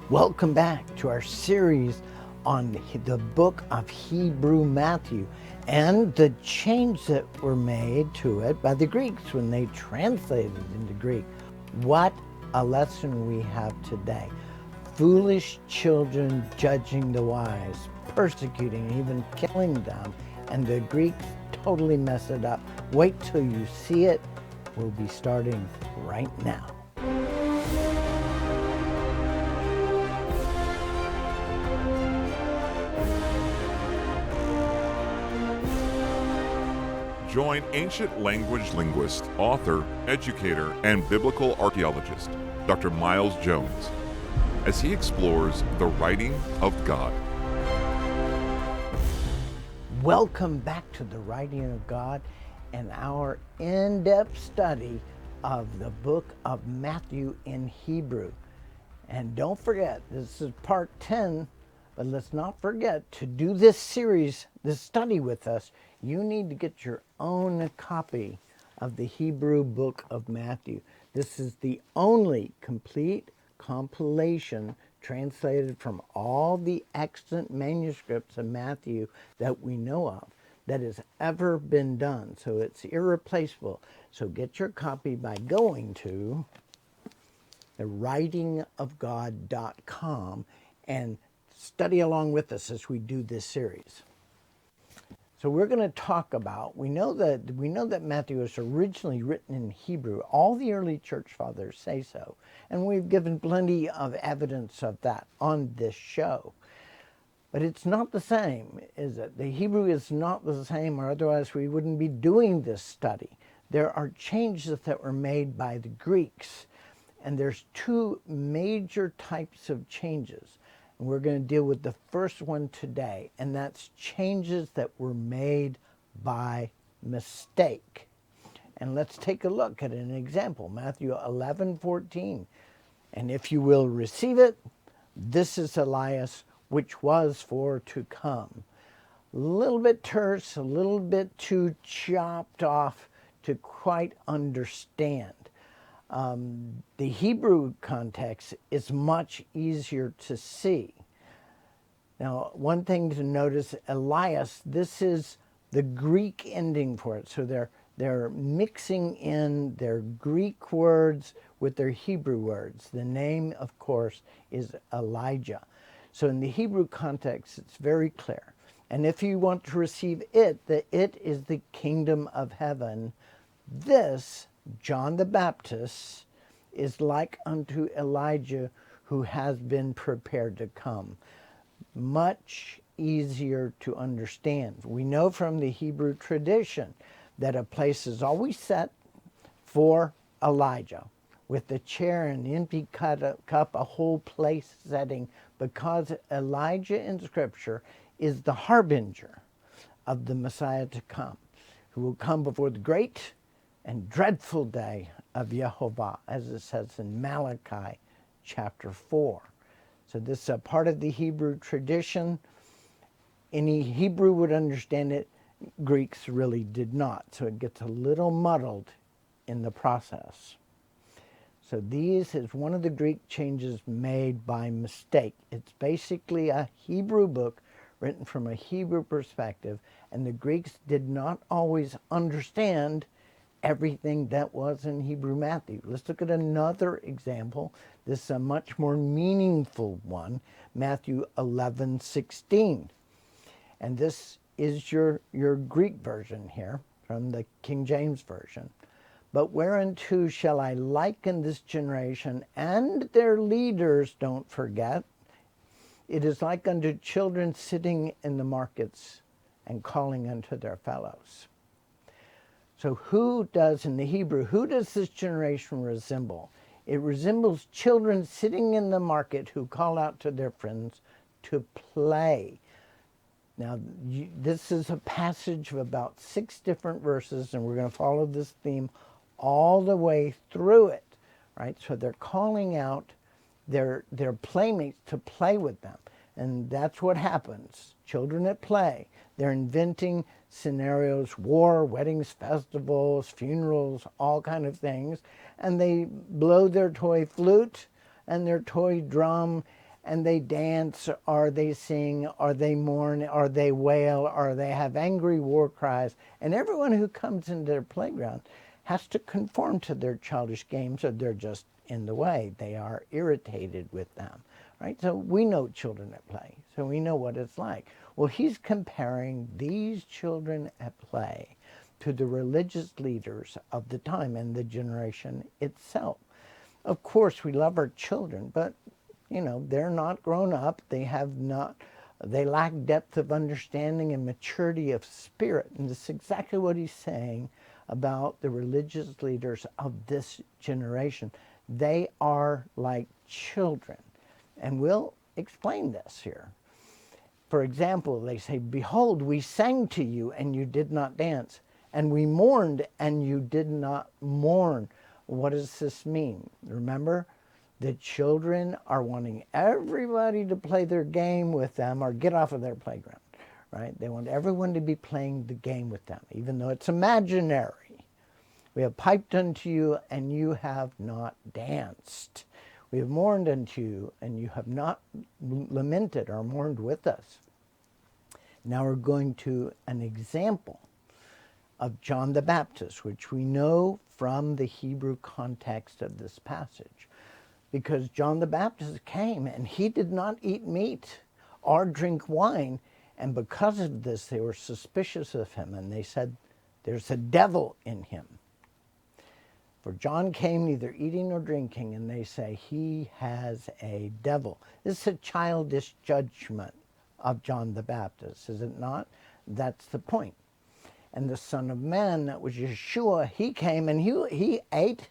Welcome back to our series on the book of Hebrew Matthew and the change that were made to it by the Greeks when they translated it into Greek. What a lesson we have today. Foolish children judging the wise, persecuting, even killing them, and the Greeks totally mess it up. Wait till you see it. We'll be starting right now. Join ancient language linguist, author, educator, and biblical archaeologist, Dr. Miles Jones, as he explores the writing of God. Welcome back to the writing of God and our in-depth study of the book of Matthew in Hebrew. And don't forget, this is part 10, but let's not forget to do this series, this study with us. You need to get your own copy of the Hebrew book of Matthew. This is the only complete compilation translated from all the extant manuscripts of Matthew that we know of that has ever been done. So it's irreplaceable. So get your copy by going to thewritingofgod.com and study along with us as we do this series. So we're going to talk about, we know that Matthew was originally written in Hebrew. All the early church fathers say so. And we've given plenty of evidence of that on this show. But it's not the same, is it? The Hebrew is not the same, or otherwise we wouldn't be doing this study. There are changes that were made by the Greeks. And there's two major types of changes. And we're going to deal with the first one today, and that's changes that were made by mistake. And let's take a look at an example, Matthew 11:14. And if you will receive it, this is Elias, which was for to come. A little bit terse, a little bit too chopped off to quite understand. The Hebrew context is much easier to see. Now, one thing to notice, Elias, this is the Greek ending for it. So they're mixing in their Greek words with their Hebrew words. The name, of course, is Elijah. So in the Hebrew context, it's very clear. And if you want to receive it, the it is the kingdom of heaven. This, John the Baptist, is like unto Elijah who has been prepared to come. Much easier to understand. We know from the Hebrew tradition that a place is always set for Elijah, with the chair and empty cup, a whole place setting, because Elijah in Scripture is the harbinger of the Messiah to come, who will come before the great and dreadful day of Jehovah, as it says in Malachi chapter 4. So this is a part of the Hebrew tradition. Any Hebrew would understand it. Greeks really did not. So it gets a little muddled in the process. So these is one of the Greek changes made by mistake. It's basically a Hebrew book written from a Hebrew perspective, and the Greeks did not always understand everything that was in Hebrew Matthew. Let's look at another example. This is a much more meaningful one, Matthew 11:16. And this is your Greek version here from the King James Version. But whereunto shall I liken this generation and their leaders, don't forget, it is like unto children sitting in the markets and calling unto their fellows. So who does, in the Hebrew, who does this generation resemble? It resembles children sitting in the market who call out to their friends to play. Now, this is a passage of about 6 different verses, and we're going to follow this theme all the way through it, right? So they're calling out their playmates to play with them. And that's what happens. Children at play. They're inventing scenarios, war, weddings, festivals, funerals, all kind of things. And they blow their toy flute and their toy drum and they dance, or they sing, or they mourn, or they wail, or they have angry war cries. And everyone who comes into their playground has to conform to their childish games, or they're just in the way. They are irritated with them, right? So we know children at play, so we know what it's like. Well, he's comparing these children at play to the religious leaders of the time and the generation itself. Of course, we love our children, but they're not grown up. They lack depth of understanding and maturity of spirit. And this is exactly what he's saying about the religious leaders of this generation. They are like children. And we'll explain this here. For example, they say, "Behold, we sang to you, and you did not dance. And we mourned, and you did not mourn." What does this mean? Remember, the children are wanting everybody to play their game with them or get off of their playground, right? They want everyone to be playing the game with them, even though it's imaginary. "We have piped unto you, and you have not danced. We have mourned unto you, and you have not lamented or mourned with us." Now we're going to an example of John the Baptist, which we know from the Hebrew context of this passage. Because John the Baptist came, and he did not eat meat or drink wine, and because of this they were suspicious of him, and they said, "There's a devil in him." For John came neither eating nor drinking, and they say, "He has a devil." This is a childish judgment of John the Baptist, is it not? That's the point. And the Son of Man, that was Yeshua, he came and he ate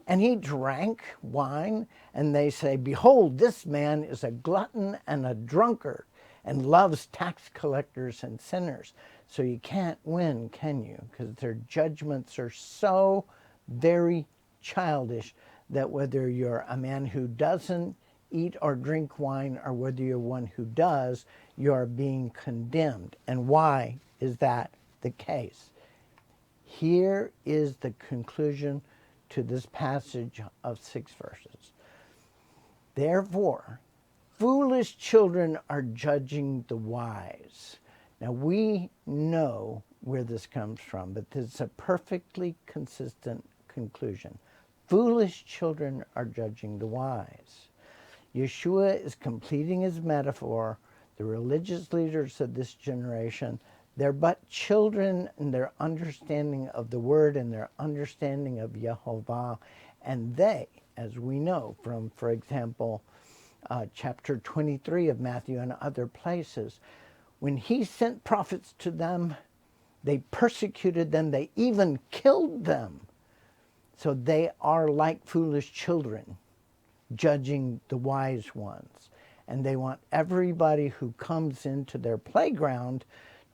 and he drank wine, and they say, "Behold, this man is a glutton and a drunkard, and loves tax collectors and sinners." So you can't win, can you? Because their judgments are so very childish that whether you're a man who doesn't eat or drink wine, or whether you're one who does, you're being condemned. And why is that the case? Here is the conclusion to this passage of 6 verses. "Therefore, foolish children are judging the wise." Now we know where this comes from, but it's a perfectly consistent conclusion. Foolish children are judging the wise. Yeshua is completing his metaphor. The religious leaders of this generation, they're but children in their understanding of the word and their understanding of Yehovah. And they, as we know from, for example, chapter 23 of Matthew and other places, when he sent prophets to them, they persecuted them, they even killed them. So they are like foolish children, judging the wise ones. And they want everybody who comes into their playground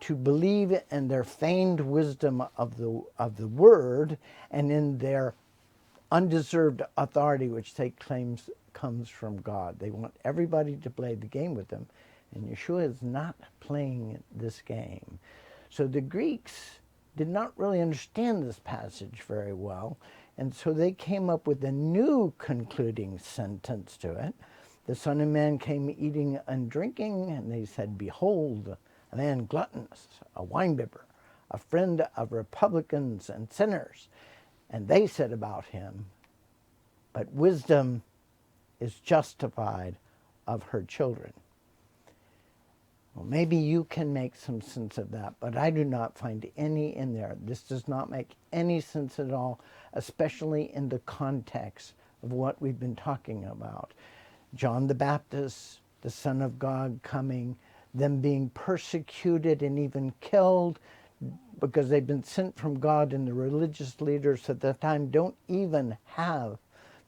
to believe in their feigned wisdom of the word and in their undeserved authority, which they claim comes from God. They want everybody to play the game with them. And Yeshua is not playing this game. So the Greeks did not really understand this passage very well. And so they came up with a new concluding sentence to it. "The Son of Man came eating and drinking, and they said, Behold, a man gluttonous, a winebibber, a friend of republicans and sinners. And they said about him, But wisdom is justified of her children." Well, maybe you can make some sense of that, but I do not find any in there. This does not make any sense at all, especially in the context of what we've been talking about. John the Baptist, the Son of God, coming, them being persecuted and even killed because they've been sent from God, and the religious leaders at the time don't even have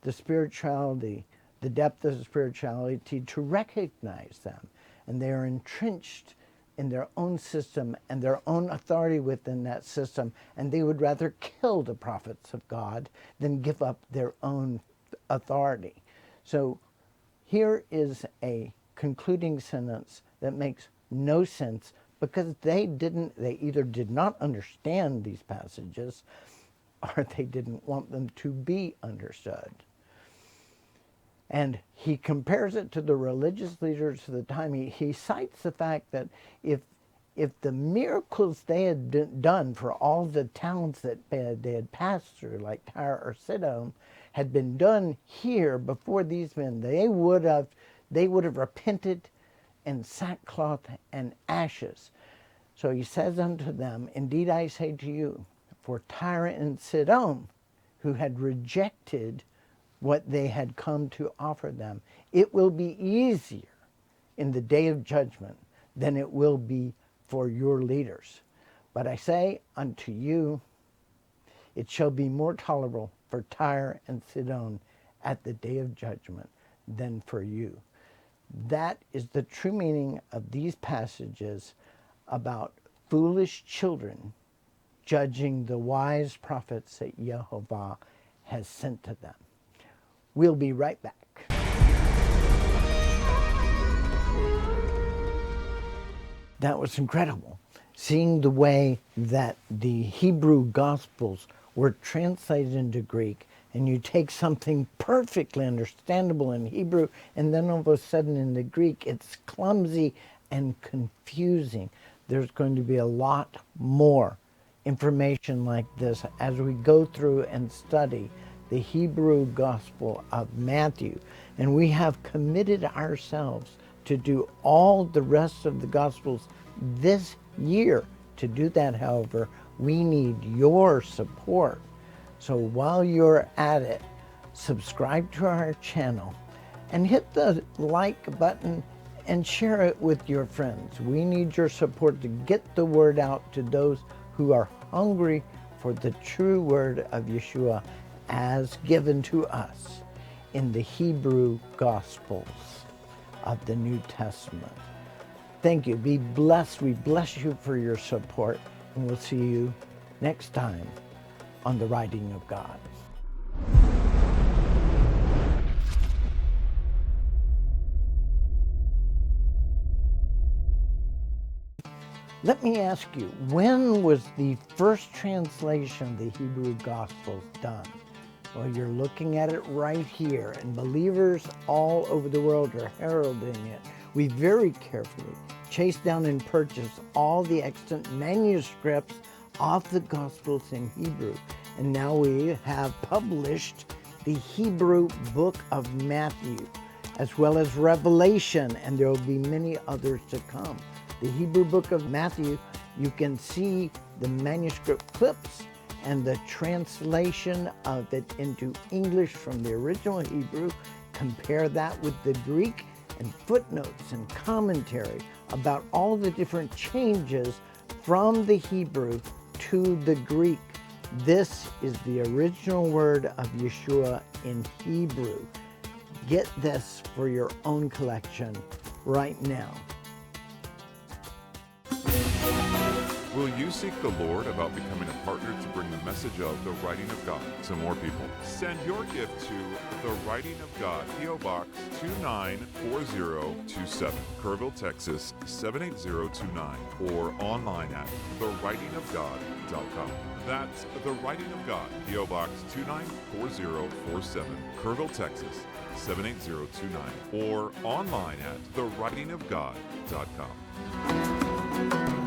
the spirituality, the depth of spirituality to recognize them. And they are entrenched in their own system and their own authority within that system, and they would rather kill the prophets of God than give up their own authority. So here is a concluding sentence that makes no sense, because they either did not understand these passages, or they didn't want them to be understood. And he compares it to the religious leaders of the time. He cites the fact that if the miracles they had done for all the towns that they had passed through, like Tyre or Sidon, had been done here before these men, they would have repented in sackcloth and ashes. So he says unto them, indeed I say to you, for Tyre and Sidon, who had rejected what they had come to offer them, it will be easier in the day of judgment than it will be for your leaders. But I say unto you, it shall be more tolerable for Tyre and Sidon at the day of judgment than for you. That is the true meaning of these passages about foolish children judging the wise prophets that Jehovah has sent to them. We'll be right back. That was incredible, seeing the way that the Hebrew Gospels were translated into Greek, and you take something perfectly understandable in Hebrew, and then all of a sudden in the Greek, it's clumsy and confusing. There's going to be a lot more information like this as we go through and study the Hebrew Gospel of Matthew. And we have committed ourselves to do all the rest of the Gospels this year. To do that, however, we need your support. So while you're at it, subscribe to our channel and hit the like button and share it with your friends. We need your support to get the word out to those who are hungry for the true word of Yeshua as given to us in the Hebrew Gospels of the New Testament. Thank you. Be blessed. We bless you for your support, and we'll see you next time on The Writing of God. Let me ask you, when was the first translation of the Hebrew Gospels done? Well, you're looking at it right here, and believers all over the world are heralding it. We very carefully chased down and purchased all the extant manuscripts of the Gospels in Hebrew, and now we have published the Hebrew book of Matthew, as well as Revelation, and there will be many others to come. The Hebrew book of Matthew, you can see the manuscript clips and the translation of it into English from the original Hebrew. Compare that with the Greek, and footnotes and commentary about all the different changes from the Hebrew to the Greek. This is the original word of Yeshua in Hebrew. Get this for your own collection right now. Will you seek the Lord about becoming a partner to bring the message of the Writing of God to more people? Send your gift to The Writing of God, P.O. Box 294027, Kerrville, Texas 78029, or online at thewritingofgod.com. That's The Writing of God, P.O. Box 294047, Kerrville, Texas 78029, or online at thewritingofgod.com.